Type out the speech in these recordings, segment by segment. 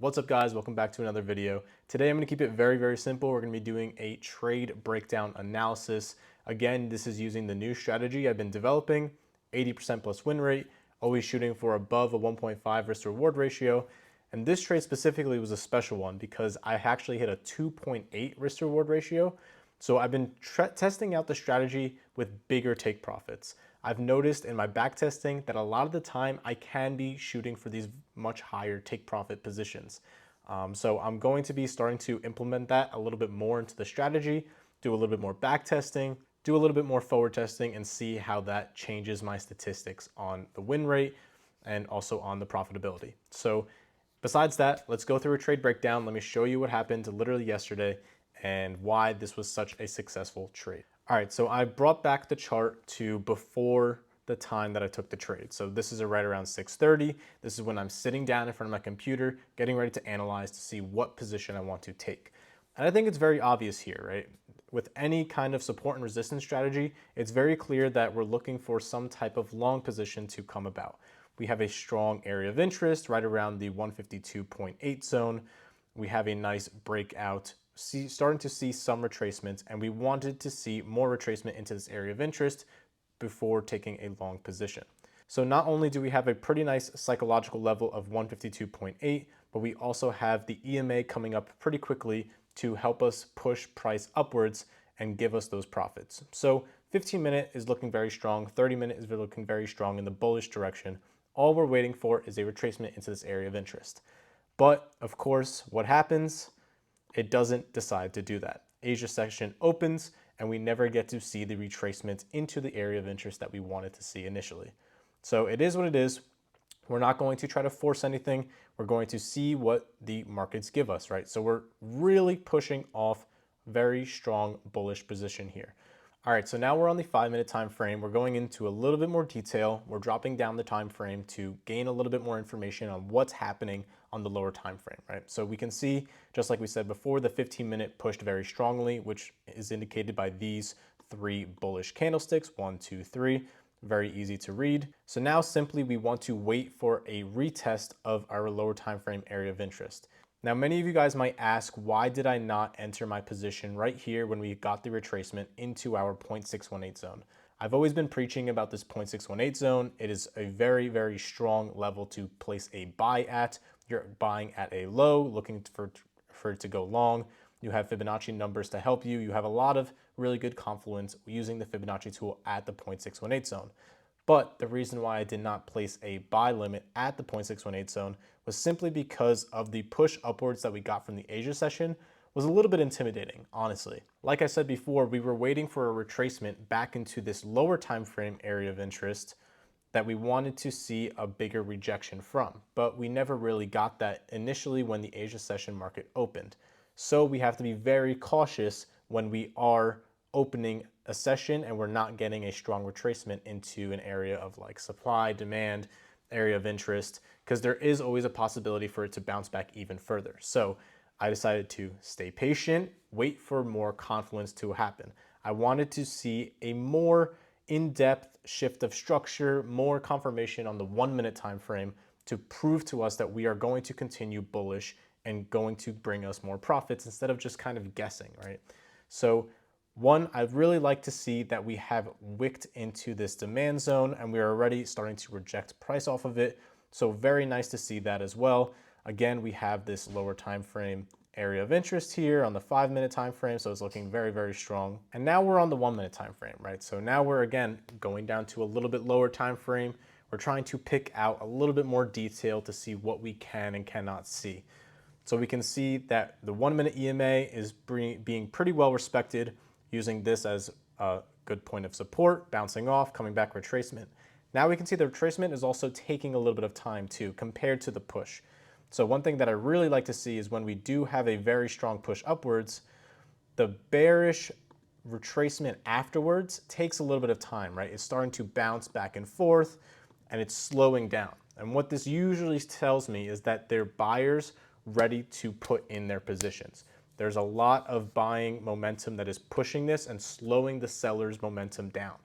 What's up guys, welcome back to another video. Today I'm going to keep it very simple. We're going to be doing a trade breakdown analysis. Again, this is using the new strategy I've been developing, 80% plus win rate, always shooting for above a 1.5 risk to reward ratio. And this trade specifically was a special one because I actually hit a 2.8 risk to reward ratio. So I've been testing out the strategy with bigger take profits. I've noticed in my back testing that a lot of the time I can be shooting for these much higher take profit positions. So I'm going to be starting to implement that a little bit more into the strategy, do a little bit more back testing, do a little bit more forward testing, and see how that changes my statistics on the win rate and also on the profitability. So besides that, let's go through a trade breakdown. Let me show you what happened literally yesterday and why this was such a successful trade. All right, so I brought back the chart to before the time that I took the trade. So this is right around 6:30. This is when I'm sitting down in front of my computer, getting ready to analyze to see what position I want to take. And I think it's very obvious here, right? With any kind of support and resistance strategy, it's very clear that we're looking for some type of long position to come about. We have a strong area of interest right around the 152.8 zone. We have a nice breakout, starting to see some retracements, and we wanted to see more retracement into this area of interest before taking a long position. So not only do we have a pretty nice psychological level of 152.8, but we also have the EMA coming up pretty quickly to help us push price upwards and give us those profits. So 15-minute is looking very strong, 30-minute is looking very strong in the bullish direction. All we're waiting for is a retracement into this area of interest. But of course, what happens? It doesn't decide to do that. Asia session opens and we never get to see the retracement into the area of interest that we wanted to see initially. So it is what it is. We're not going to try to force anything. We're going to see what the markets give us, right? So we're really pushing off very strong bullish position here. All right, so now we're on the 5-minute time frame. We're going into a little bit more detail. We're dropping down the time frame to gain a little bit more information on what's happening on the lower time frame, right? So we can see, just like we said before, the 15-minute pushed very strongly, which is indicated by these 3 bullish candlesticks, 1, 2, 3. Very easy to read. So now simply we want to wait for a retest of our lower time frame area of interest. Now, many of you guys might ask, why did I not enter my position right here when we got the retracement into our 0.618 zone? I've always been preaching about this 0.618 zone. It is a very strong level to place a buy at. You're buying at a low, looking for it to go long. You have Fibonacci numbers to help you. You have a lot of really good confluence using the Fibonacci tool at the 0.618 zone. But the reason why I did not place a buy limit at the 0.618 zone was simply because of the push upwards that we got from the Asia session was a little bit intimidating, honestly. Like I said before, we were waiting for a retracement back into this lower time frame area of interest that we wanted to see a bigger rejection from, but we never really got that initially when the Asia session market opened. So we have to be very cautious when we are opening a session and we're not getting a strong retracement into an area of like supply, demand, area of interest, because there is always a possibility for it to bounce back even further. So I decided to stay patient, wait for more confluence to happen. I wanted to see a more in-depth shift of structure, more confirmation on the 1-minute time frame to prove to us that we are going to continue bullish and going to bring us more profits instead of just kind of guessing, right? So one, I'd really like to see that we have wicked into this demand zone and we are already starting to reject price off of it. So very nice to see that as well. Again, we have this lower time frame area of interest here on the 5-minute time frame, so it's looking very strong. And now we're on the 1-minute time frame, right? So now we're again going down to a little bit lower time frame. We're trying to pick out a little bit more detail to see what we can and cannot see. So we can see that the 1-minute EMA is being pretty well respected, using this as a good point of support, bouncing off, coming back retracement. Now we can see the retracement is also taking a little bit of time too, compared to the push. So one thing that I really like to see is when we do have a very strong push upwards, the bearish retracement afterwards takes a little bit of time, right? It's starting to bounce back and forth and it's slowing down. And what this usually tells me is that they're buyers ready to put in their positions. There's a lot of buying momentum that is pushing this and slowing the seller's momentum down.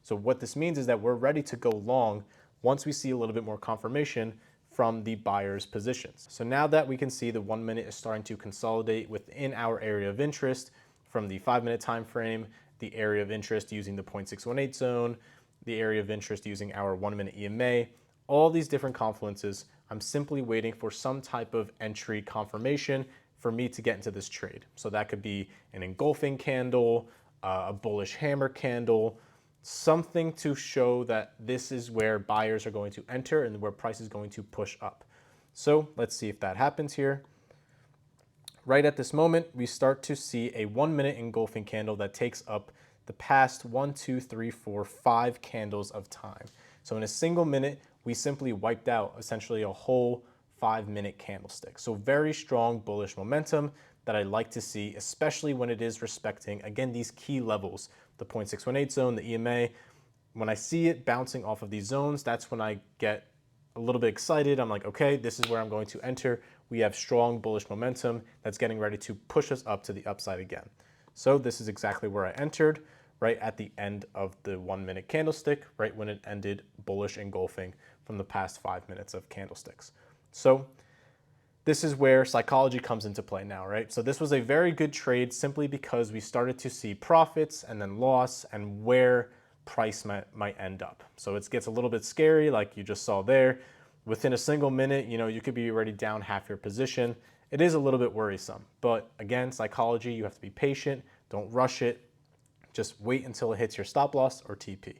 So what this means is that we're ready to go long once we see a little bit more confirmation from the buyer's positions. So now that we can see the 1 minute is starting to consolidate within our area of interest from the 5-minute time frame, the area of interest using the 0.618 zone, the area of interest using our 1 minute EMA, all these different confluences, I'm simply waiting for some type of entry confirmation for me to get into this trade. So that could be an engulfing candle, a bullish hammer candle, something to show that this is where buyers are going to enter and where price is going to push up. So let's see if that happens here. Right at this moment, we start to see a 1 minute engulfing candle that takes up the past 1, 2, 3, 4, 5 candles of time. So in a single minute, we simply wiped out essentially a whole 5-minute candlestick. So very strong bullish momentum that I like to see, especially when it is respecting, again, these key levels, the 0.618 zone, the EMA. When I see it bouncing off of these zones, that's when I get a little bit excited. I'm like, okay, this is where I'm going to enter. We have strong bullish momentum that's getting ready to push us up to the upside again. So this is exactly where I entered, right at the end of the 1 minute candlestick, right when it ended bullish engulfing from the past 5 minutes of candlesticks. So this is where psychology comes into play now, right? So this was a very good trade simply because we started to see profits and then loss and where price might end up. So it gets a little bit scary, like you just saw there. Within a single minute, you could be already down half your position. It is a little bit worrisome, but again, psychology, you have to be patient. Don't rush it. Just wait until it hits your stop loss or TP.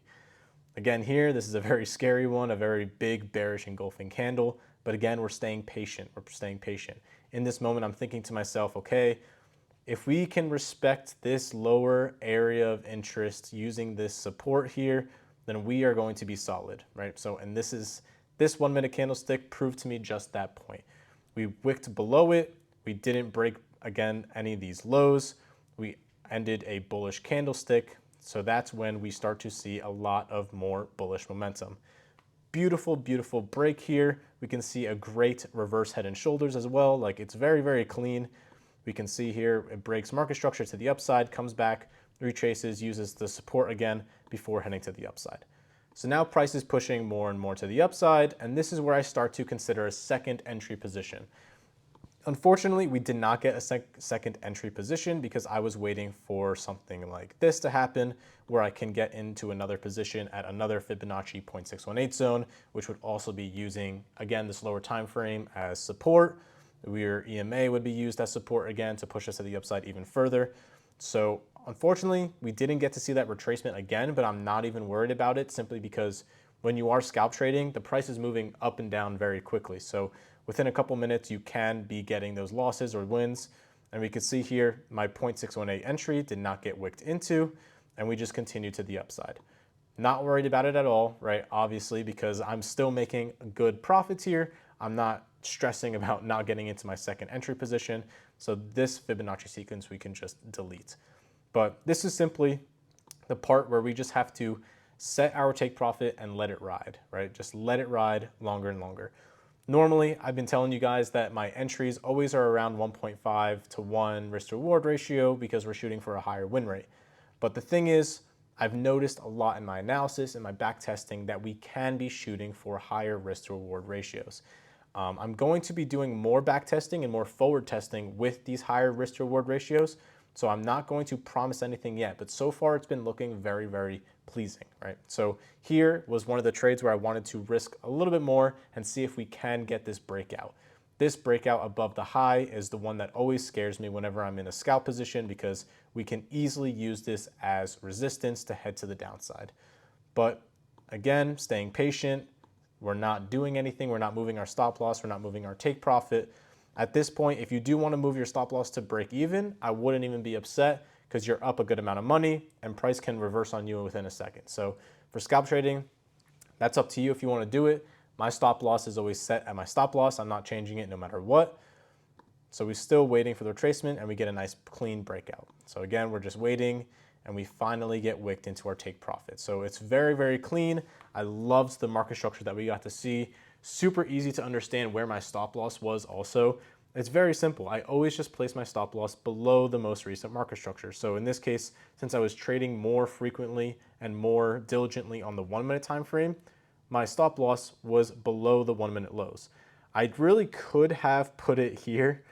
Again, here, this is a very scary one, a very big bearish engulfing candle. But again, we're staying patient. We're staying patient. In this moment, I'm thinking to myself, okay, if we can respect this lower area of interest using this support here, then we are going to be solid, right? So, and this 1 minute candlestick proved to me just that point. We wicked below it. We didn't break, again, any of these lows. We ended a bullish candlestick. So that's when we start to see a lot of more bullish momentum. Beautiful, beautiful break here. We can see a great reverse head and shoulders as well. Like it's very, very clean. We can see here it breaks market structure to the upside, comes back, retraces, uses the support again before heading to the upside. So now price is pushing more and more to the upside, and this is where I start to consider a second entry position. Unfortunately, we did not get a second entry position because I was waiting for something like this to happen where I can get into another position at another Fibonacci 0.618 zone, which would also be using, again, this lower time frame as support. Your EMA would be used as support again to push us to the upside even further. So unfortunately, we didn't get to see that retracement again, but I'm not even worried about it simply because when you are scalp trading, the price is moving up and down very quickly. So within a couple minutes, you can be getting those losses or wins. And we can see here, my 0.618 entry did not get wicked into, and we just continued to the upside. Not worried about it at all, right? Obviously, because I'm still making good profits here. I'm not stressing about not getting into my second entry position. So this Fibonacci sequence, we can just delete. But this is simply the part where we just have to set our take profit and let it ride, right? Just let it ride longer and longer. Normally, I've been telling you guys that my entries always are around 1.5 to 1 risk to reward ratio because we're shooting for a higher win rate. But the thing is, I've noticed a lot in my analysis and my back testing that we can be shooting for higher risk to reward ratios. I'm going to be doing more back testing and more forward testing with these higher risk to reward ratios. So I'm not going to promise anything yet, but so far it's been looking very, very pleasing, right? So here was one of the trades where I wanted to risk a little bit more and see if we can get this breakout. This breakout above the high is the one that always scares me whenever I'm in a scalp position because we can easily use this as resistance to head to the downside. But again, staying patient, we're not doing anything, we're not moving our stop loss, we're not moving our take profit. At this point, if you do want to move your stop loss to break even, I wouldn't even be upset because you're up a good amount of money and price can reverse on you within a second. So for scalp trading, that's up to you if you want to do it. My stop loss is always set at my stop loss. I'm not changing it no matter what. So we're still waiting for the retracement and we get a nice clean breakout. So again, we're just waiting and we finally get wicked into our take profit. So it's very, very clean. I loved the market structure that we got to see. Super easy to understand where my stop loss was also. It's very simple. I always just place my stop loss below the most recent market structure. So in this case, since I was trading more frequently and more diligently on the 1 minute time frame, my stop loss was below the 1 minute lows. I really could have put it here,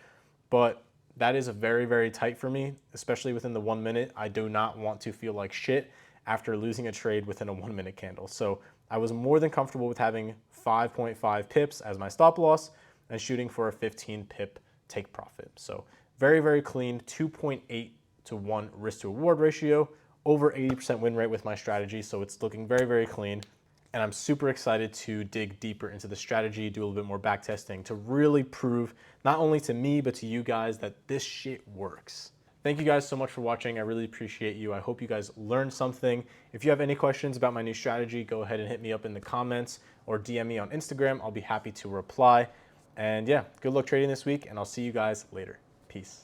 but that is very, very tight for me, especially within the 1 minute. I do not want to feel like shit after losing a trade within a 1 minute candle. So I was more than comfortable with having 5.5 pips as my stop loss and shooting for a 15 pip take profit. So very, very clean, 2.8 to 1 risk to reward ratio, over 80% win rate with my strategy. So it's looking very, very clean. And I'm super excited to dig deeper into the strategy, do a little bit more back testing to really prove not only to me, but to you guys that this shit works. Thank you guys so much for watching. I really appreciate you. I hope you guys learned something. If you have any questions about my new strategy, go ahead and hit me up in the comments or DM me on Instagram. I'll be happy to reply. And yeah, good luck trading this week, and I'll see you guys later. Peace.